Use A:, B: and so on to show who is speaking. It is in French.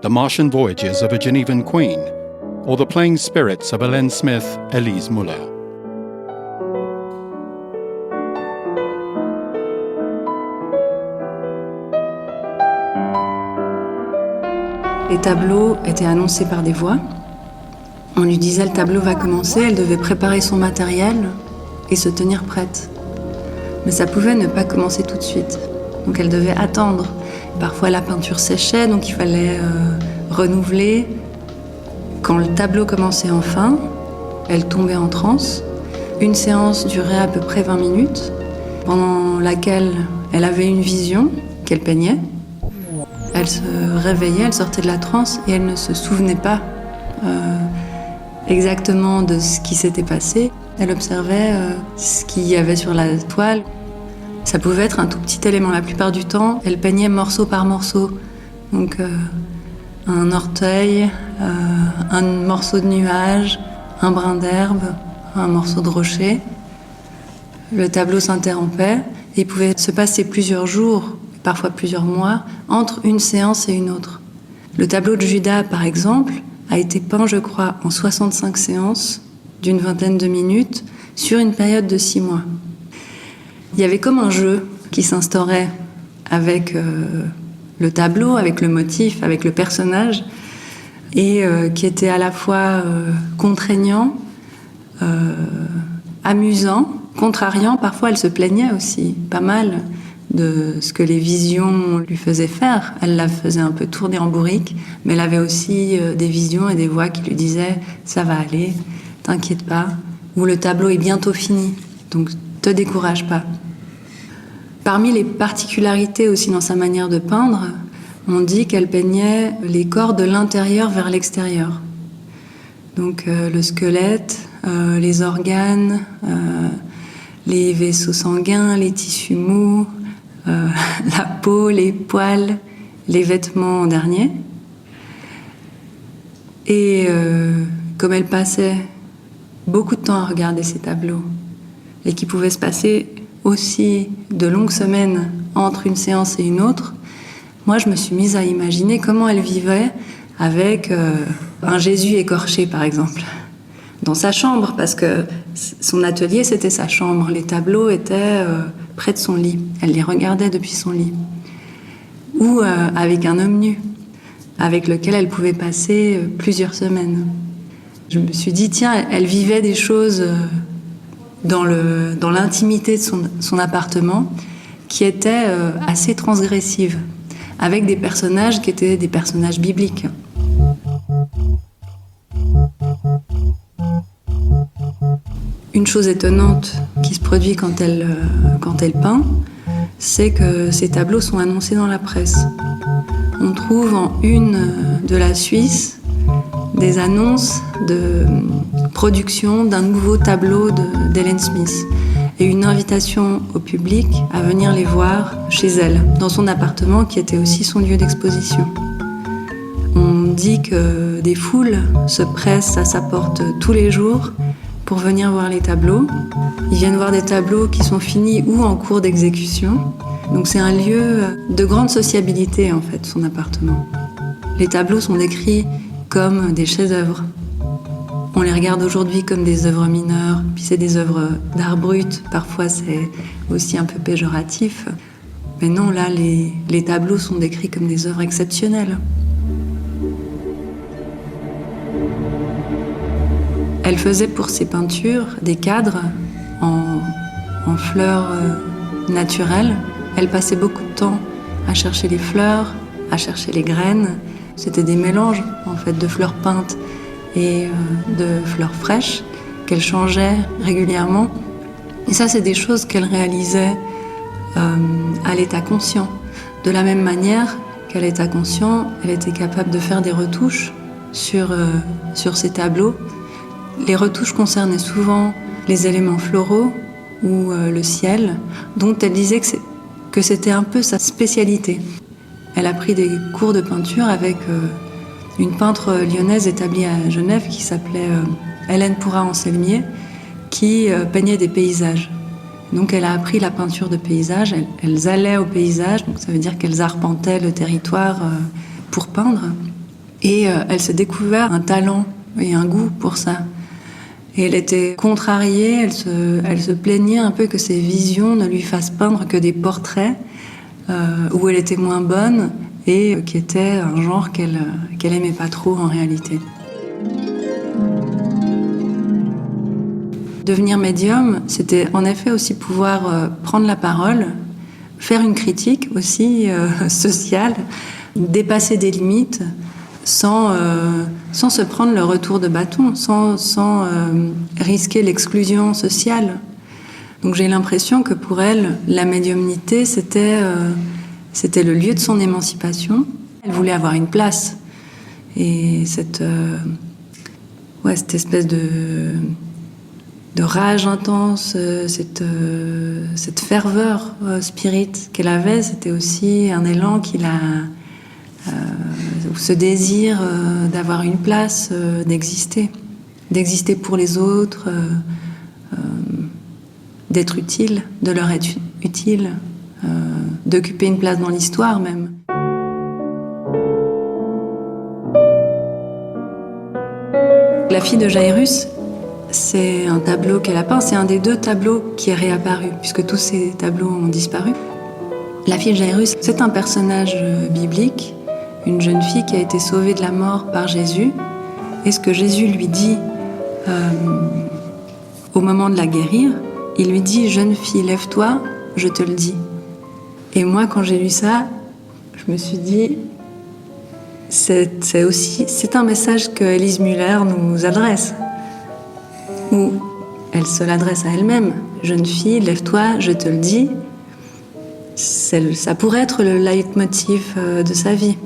A: The Martian Voyages of a Genevan Queen, or The Playing Spirits of Hélène Smith, Elise Muller.
B: Les tableaux étaient annoncés par des voix. On lui disait le tableau va commencer, elle devait préparer son matériel et se tenir prête. Mais ça pouvait ne pas commencer tout de suite. Donc elle devait attendre. Parfois la peinture séchait, donc il fallait renouveler. Quand le tableau commençait enfin, elle tombait en transe. Une séance durait à peu près 20 minutes, pendant laquelle elle avait une vision qu'elle peignait. Elle se réveillait, elle sortait de la transe et elle ne se souvenait pas exactement de ce qui s'était passé. Elle observait ce qu'il y avait sur la toile. Ça pouvait être un tout petit élément. La plupart du temps, elle peignait morceau par morceau. Donc un orteil, un morceau de nuage, un brin d'herbe, un morceau de rocher. Le tableau s'interrompait et il pouvait se passer plusieurs jours, parfois plusieurs mois, entre une séance et une autre. Le tableau de Judas, par exemple, a été peint, je crois, en 65 séances d'une vingtaine de minutes sur une période de 6 mois. Il y avait comme un jeu qui s'instaurait avec le tableau, avec le motif, avec le personnage, et qui était à la fois contraignant, amusant, contrariant. Parfois, elle se plaignait aussi, pas mal, de ce que les visions lui faisaient faire. Elle la faisait un peu tourner en bourrique, mais elle avait aussi des visions et des voix qui lui disaient « ça va aller, t'inquiète pas » ou « le tableau est bientôt fini, donc te décourage pas ». Parmi les particularités aussi dans sa manière de peindre, on dit qu'elle peignait les corps de l'intérieur vers l'extérieur. Donc le squelette, les organes, les vaisseaux sanguins, les tissus mous, la peau, les poils, les vêtements en dernier. Et comme elle passait beaucoup de temps à regarder ces tableaux, et qu'il pouvait se passer aussi de longues semaines entre une séance et une autre, moi je me suis mise à imaginer comment elle vivait avec un Jésus écorché, par exemple, dans sa chambre, parce que son atelier, c'était sa chambre. Les tableaux étaient près de son lit. Elle les regardait depuis son lit. Ou avec un homme nu, avec lequel elle pouvait passer plusieurs semaines. Je me suis dit, tiens, elle vivait des choses dans l'intimité de son appartement qui étaient assez transgressives, avec des personnages qui étaient des personnages bibliques. Une chose étonnante qui se produit quand elle peint, c'est que ces tableaux sont annoncés dans la presse. On trouve en une de la Suisse des annonces de production d'un nouveau tableau d'Hélène Smith et une invitation au public à venir les voir chez elle, dans son appartement qui était aussi son lieu d'exposition. On dit que des foules se pressent à sa porte tous les jours pour venir voir les tableaux. Ils viennent voir des tableaux qui sont finis ou en cours d'exécution. Donc c'est un lieu de grande sociabilité, en fait, son appartement. Les tableaux sont décrits comme des chefs-d'œuvre. On les regarde aujourd'hui comme des œuvres mineures, puis c'est des œuvres d'art brut. Parfois c'est aussi un peu péjoratif. Mais non, là, les tableaux sont décrits comme des œuvres exceptionnelles. Elle faisait pour ses peintures des cadres en fleurs naturelles. Elle passait beaucoup de temps à chercher les fleurs, à chercher les graines. C'était des mélanges en fait de fleurs peintes et de fleurs fraîches qu'elle changeait régulièrement. Et ça, c'est des choses qu'elle réalisait à l'état conscient. De la même manière qu'à l'état conscient, elle était capable de faire des retouches sur ses tableaux. Les retouches concernaient souvent les éléments floraux ou le ciel, dont elle disait que c'était un peu sa spécialité. Elle a pris des cours de peinture avec une peintre lyonnaise établie à Genève qui s'appelait Hélène Pourrat-Anselmier, qui peignait des paysages. Donc elle a appris la peinture de paysage, elles allaient au paysage, donc ça veut dire qu'elles arpentaient le territoire pour peindre. Et elle s'est découvert un talent et un goût pour ça. Et elle était contrariée, elle se plaignait un peu que ses visions ne lui fassent peindre que des portraits où elle était moins bonne et qui était un genre qu'elle aimait pas trop en réalité. Devenir médium, c'était en effet aussi pouvoir prendre la parole, faire une critique aussi sociale, dépasser des limites sans se prendre le retour de bâton, sans risquer l'exclusion sociale. Donc j'ai l'impression que pour elle, la médiumnité, c'était le lieu de son émancipation. Elle voulait avoir une place. Et cette espèce de rage intense, cette ferveur spirit qu'elle avait, c'était aussi un élan qui l'a... ce désir d'avoir une place, d'exister pour les autres, d'être utile, de leur être utile, d'occuper une place dans l'histoire même. La fille de Jairus, c'est un tableau qu'elle a peint, c'est un des 2 tableaux qui est réapparu, puisque tous ces tableaux ont disparu. La fille de Jairus, c'est un personnage biblique, une jeune fille qui a été sauvée de la mort par Jésus. Et ce que Jésus lui dit au moment de la guérir, il lui dit « Jeune fille, lève-toi, je te le dis ». Et moi, quand j'ai lu ça, je me suis dit « c'est un message que Elise Müller nous adresse ». Où elle se l'adresse à elle-même. « Jeune fille, lève-toi, je te le dis ». Ça pourrait être le leitmotiv de sa vie.